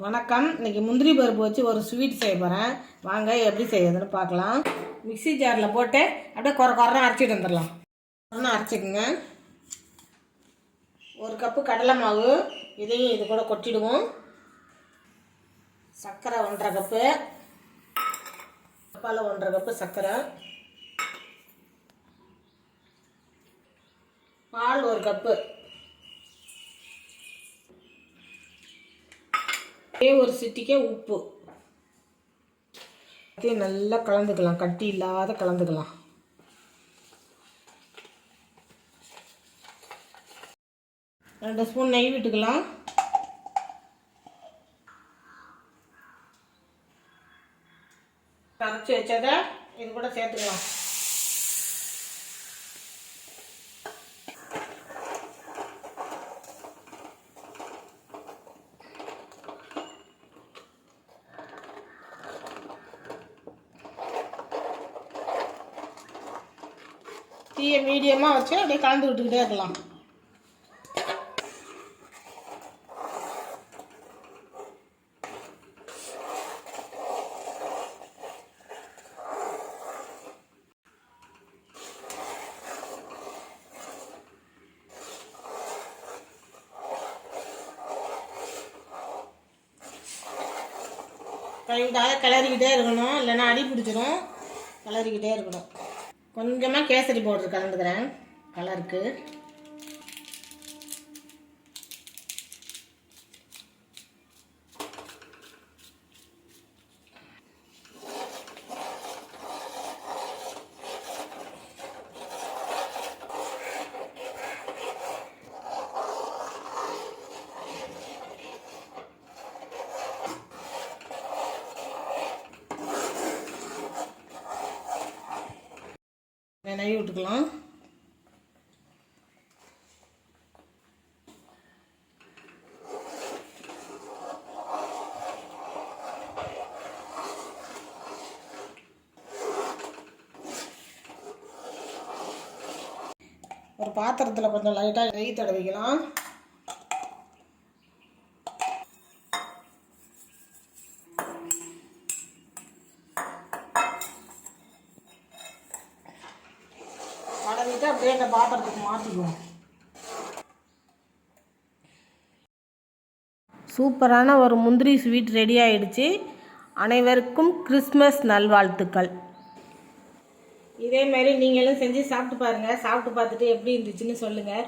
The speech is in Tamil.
வணக்கம். இன்றைக்கி முந்திரி பருப்பு வச்சு ஒரு ஸ்வீட் செய்ய போகிறேன். வாங்க எப்படி செய்யறதுன்னு பார்க்கலாம். மிக்ஸி ஜாரில் போட்டு அப்படியே குறைன்னு அரைச்சிட்டு வந்துடலாம். குறைன்னு அரைச்சிக்கோங்க. ஒரு கப்பு கடலை மாவு, இதையும் இது கூட கொட்டிடுவோம். சர்க்கரை 1.5 கப்பு, கப்பால் 1.5 கப்பு சர்க்கரை, பால் 1 கப்பு, ஒரு சிட்டிக்கே உப்பு. நல்லா கலந்துக்கலாம், கட்டி இல்லாத கலந்துக்கலாம். ரெண்டு ஸ்பூன் நெய் விட்டுக்கலாம். கரைச்சி வச்சதை இது கூட சேர்த்துக்கலாம். தீயை மீடியமாக வச்சு அப்படியே கலந்து விட்டுக்கிட்டே இருக்கலாம். கைவிடாத கிளறிக்கிட்டே இருக்கணும், இல்லைன்னா அடி பிடிச்சிடும். கிளறிக்கிட்டே இருக்கணும். கொஞ்சமாக கேசரி பவுடர் கலந்துக்கிறேன் கலருக்கு. நெய் விட்டுக்கலாம். ஒரு பாத்திரத்தில் கொஞ்சம் லைட்டாக நெய் தடவிக்கலாம். தடவிட்டு அப்படியே இந்த பாத்திரத்துக்கு மாற்றிக்குவோம். சூப்பரான ஒரு முந்திரி ஸ்வீட் ரெடி ஆயிடுச்சு. அனைவருக்கும் கிறிஸ்மஸ் நல்வாழ்த்துக்கள். இதே மாதிரி நீங்களும் செஞ்சு சாப்பிட்டு பாருங்கள். சாப்பிட்டு பார்த்துட்டு எப்படி இருந்துச்சுன்னு சொல்லுங்கள்.